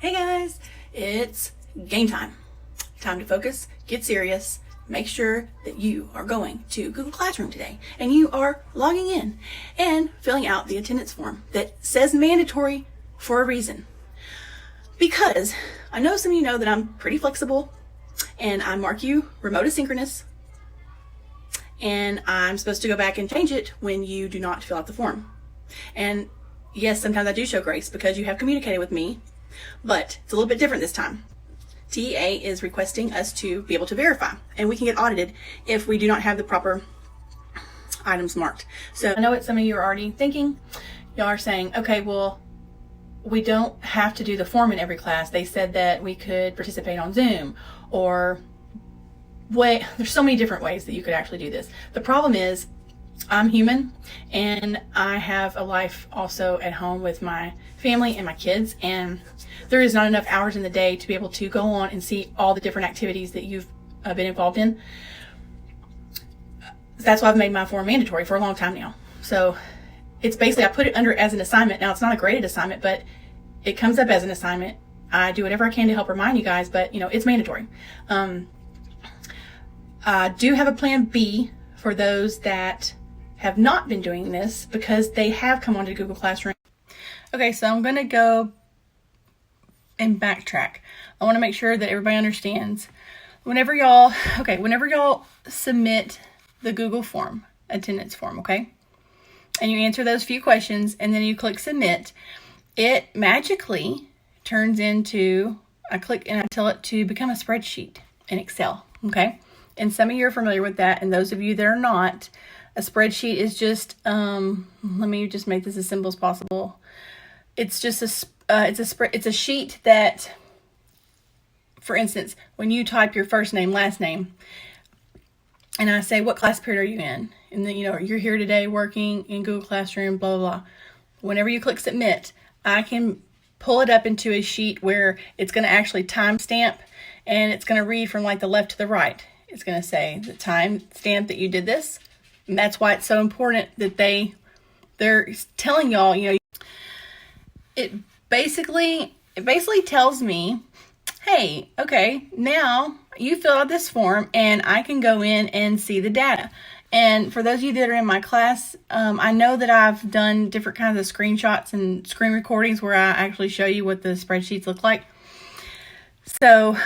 Hey guys, it's game time. Time to focus, get serious, make sure that you are going to Google Classroom today and you are logging in and filling out the attendance form that says mandatory for a reason. Because I know some of you know that I'm pretty flexible and I mark you remote asynchronous, and I'm supposed to go back and change it when you do not fill out the form. And yes, sometimes I do show grace because you have communicated with me, but it's a little bit different this time. TEA is requesting us to be able to verify, and we can get audited if we do not have the proper items marked. So I know what some of you are already thinking. Y'all are saying, okay, well, we don't have to do the form in every class. They said that we could participate on Zoom, or there's so many different ways that you could actually do this. The problem is I'm human and I have a life also at home with my family and my kids, and there is not enough hours in the day to be able to go on and see all the different activities that you've been involved in. That's why I've made my form mandatory for a long time now. So it's basically, I put it under as an assignment. Now it's not a graded assignment, but it comes up as an assignment. I do whatever I can to help remind you guys, but it's mandatory. I do have a plan B for those that have not been doing this because they have come onto Google Classroom. Okay, so I'm gonna go and backtrack. I want to make sure that everybody understands. Whenever y'all submit the Google form, attendance form, okay, and you answer those few questions and then you click submit, it magically turns into, I click and I tell it to become a spreadsheet in Excel, okay? And some of you are familiar with that, and those of you that are not, a spreadsheet is just, let me just make this as simple as possible. It's just it's a sheet that, for instance, when you type your first name, last name, and I say, what class period are you in? And then, you're here today working in Google Classroom, blah, blah, blah. Whenever you click submit, I can pull it up into a sheet where it's going to actually timestamp, and it's going to read from like the left to the right. It's going to say the time stamp that you did this. And that's why it's so important that they're telling y'all, it basically tells me, hey, okay, now you filled out this form and I can go in and see the data. And for those of you that are in my class, I know that I've done different kinds of screenshots and screen recordings where I actually show you what the spreadsheets look like. So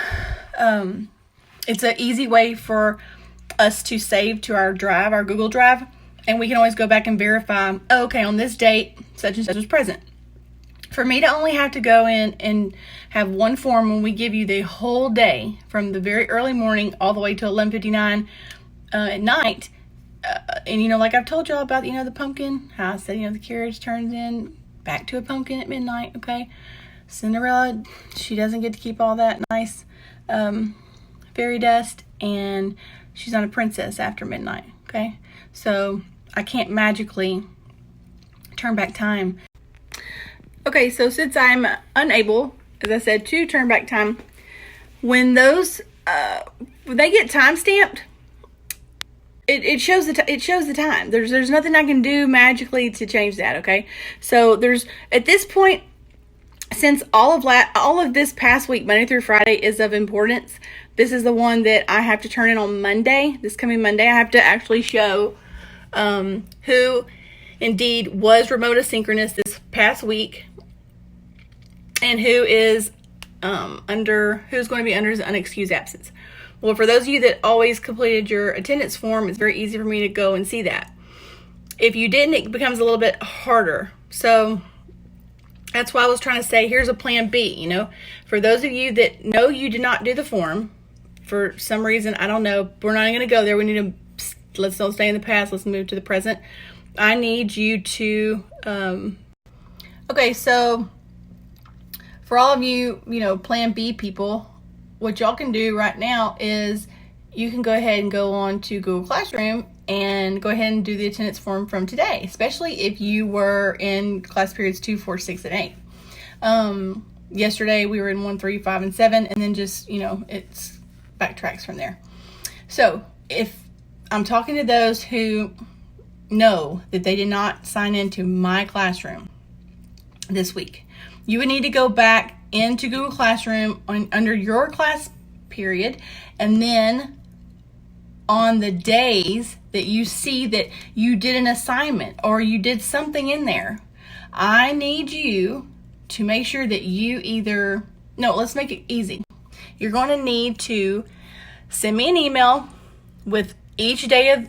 it's an easy way for us to save to our drive, our Google Drive, and we can always go back and verify, okay, on this date, such and such was present. For me to only have to go in and have one form when we give you the whole day, from the very early morning all the way to 11:59 at night, and like I've told y'all about, the pumpkin, how I said, the carriage turns in back to a pumpkin at midnight, okay? Cinderella, she doesn't get to keep all that nice fairy dust, and she's not a princess after midnight, okay? So I can't magically turn back time. Okay, so since I'm unable, as I said, to turn back time, when those when they get time stamped, it shows the time. There's nothing I can do magically to change that, okay? So there's, at this point, since all of this past week, Monday through Friday, is of importance, this is the one that I have to turn in on Monday. This coming Monday, I have to actually show who indeed was remote asynchronous this past week, and who is who's going to be under his unexcused absence. Well, for those of you that always completed your attendance form, it's very easy for me to go and see that. If you didn't, it becomes a little bit harder. So that's why I was trying to say, here's a plan B, For those of you that know you did not do the form, for some reason, I don't know, we're not going to go there. We need to, let's don't stay in the past. Let's move to the present. I need you to, okay, so for all of you, plan B people, what y'all can do right now is you can go ahead and go on to Google Classroom and go ahead and do the attendance form from today, especially if you were in class periods 2, 4, 6, and 8. Yesterday we were in 1, 3, 5, and 7, and then just, it's backtracks from there. So if I'm talking to those who know that they did not sign into my classroom this week, you would need to go back into Google Classroom under your class period, and then on the days that you see that you did an assignment or you did something in there, I need you to make sure that you let's make it easy. You're going to need to send me an email with each day of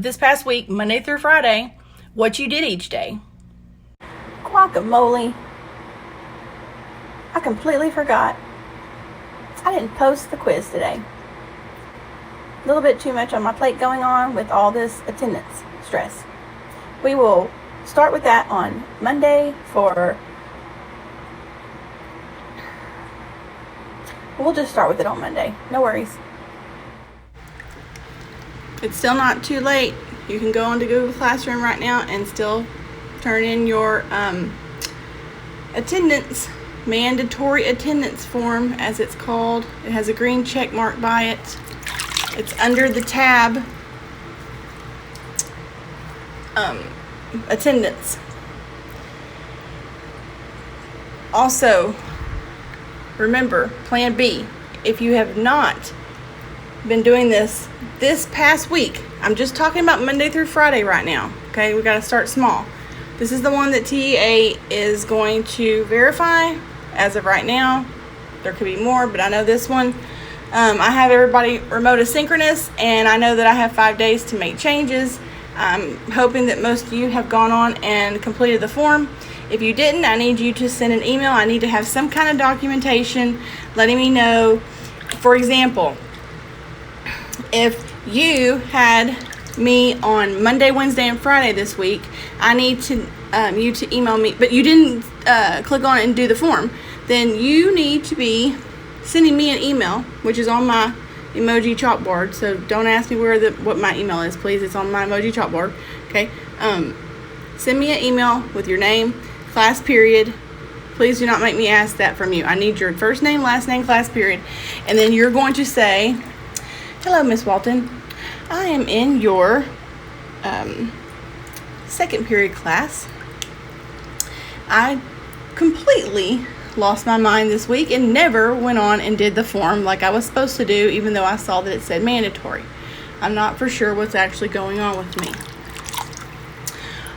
this past week, Monday through Friday, what you did each day. Guacamole. I completely forgot. I didn't post the quiz today. A little bit too much on my plate going on with all this attendance stress. We will start with that on Monday we'll just start with it on Monday. No worries. It's still not too late. You can go onto Google Classroom right now and still turn in your attendance, mandatory attendance form, as it's called. It has a green check mark by it. It's under the tab attendance. Also, remember, Plan B. If you have not been doing this past week, I'm just talking about Monday through Friday right now, okay? We got to start small. This is the one that TEA is going to verify as of right now. There could be more, but I know this one. I have everybody remote asynchronous, and I know that I have 5 days to make changes. I'm hoping that most of you have gone on and completed the form. If you didn't, I need you to send an email. I need to have some kind of documentation letting me know. For example, if you had me on Monday, Wednesday, and Friday this week, I need to you to email me, but you didn't click on it and do the form, then you need to be sending me an email, which is on my emoji chalkboard. So don't ask me what my email is, please. It's on my emoji chalkboard. Okay. Send me an email with your name, class period. Please do not make me ask that from you. I need your first name, last name, class period. And then you're going to say, "Hello, Miss Walton. I am in your second period class. I completely lost my mind this week and never went on and did the form like I was supposed to do, even though I saw that it said mandatory. I'm not for sure what's actually going on with me.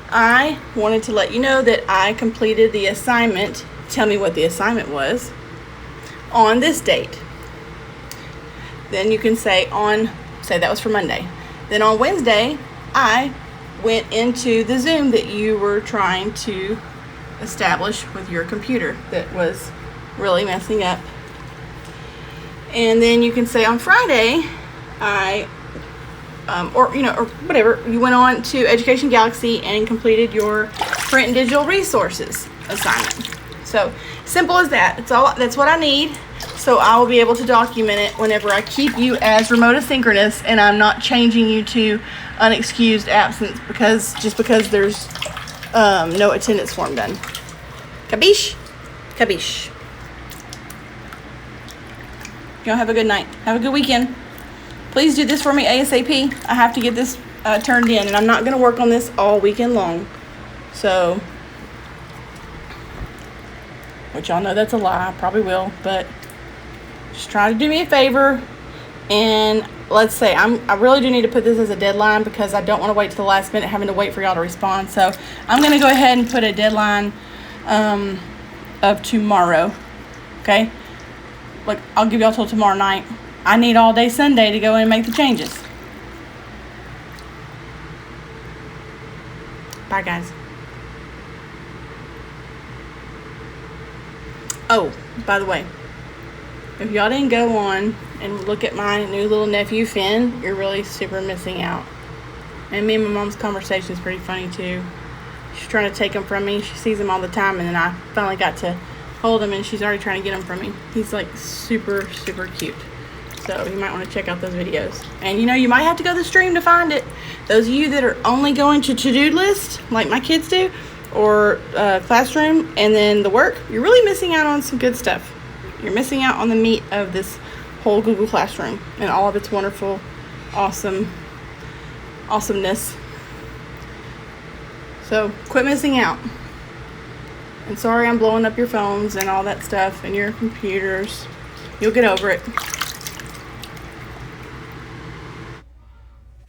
I wanted to let you know that I completed the assignment," tell me what the assignment was, "on this date." Then you can say that was for Monday. Then on Wednesday, I went into the Zoom that you were trying to establish with your computer that was really messing up. And then you can say on Friday, or whatever, you went on to Education Galaxy and completed your print and digital resources assignment. So simple as that. That's what I need. So I will be able to document it whenever I keep you as remote asynchronous, and I'm not changing you to unexcused absence because there's no attendance form done. Kabish? Kabish. Y'all have a good night. Have a good weekend. Please do this for me ASAP. I have to get this turned in, and I'm not going to work on this all weekend long. So, which y'all know that's a lie. I probably will, but just try to do me a favor. And let's say I really do need to put this as a deadline because I don't want to wait till the last minute having to wait for y'all to respond. So I'm going to go ahead and put a deadline of tomorrow. Okay? Like, I'll give y'all till tomorrow night. I need all day Sunday to go in and make the changes. Bye, guys. Oh, by the way, if y'all didn't go on and look at my new little nephew, Finn, you're really super missing out. And me and my mom's conversation is pretty funny, too. She's trying to take him from me. She sees him all the time, and then I finally got to hold him, and she's already trying to get him from me. He's, like, super, super cute. So you might want to check out those videos. And, you might have to go to the stream to find it. Those of you that are only going to to-do list, like my kids do, or classroom, and then the work, you're really missing out on some good stuff. You're missing out on the meat of this whole Google Classroom and all of its wonderful, awesomeness. So quit missing out. And sorry I'm blowing up your phones and all that stuff and your computers. You'll get over it.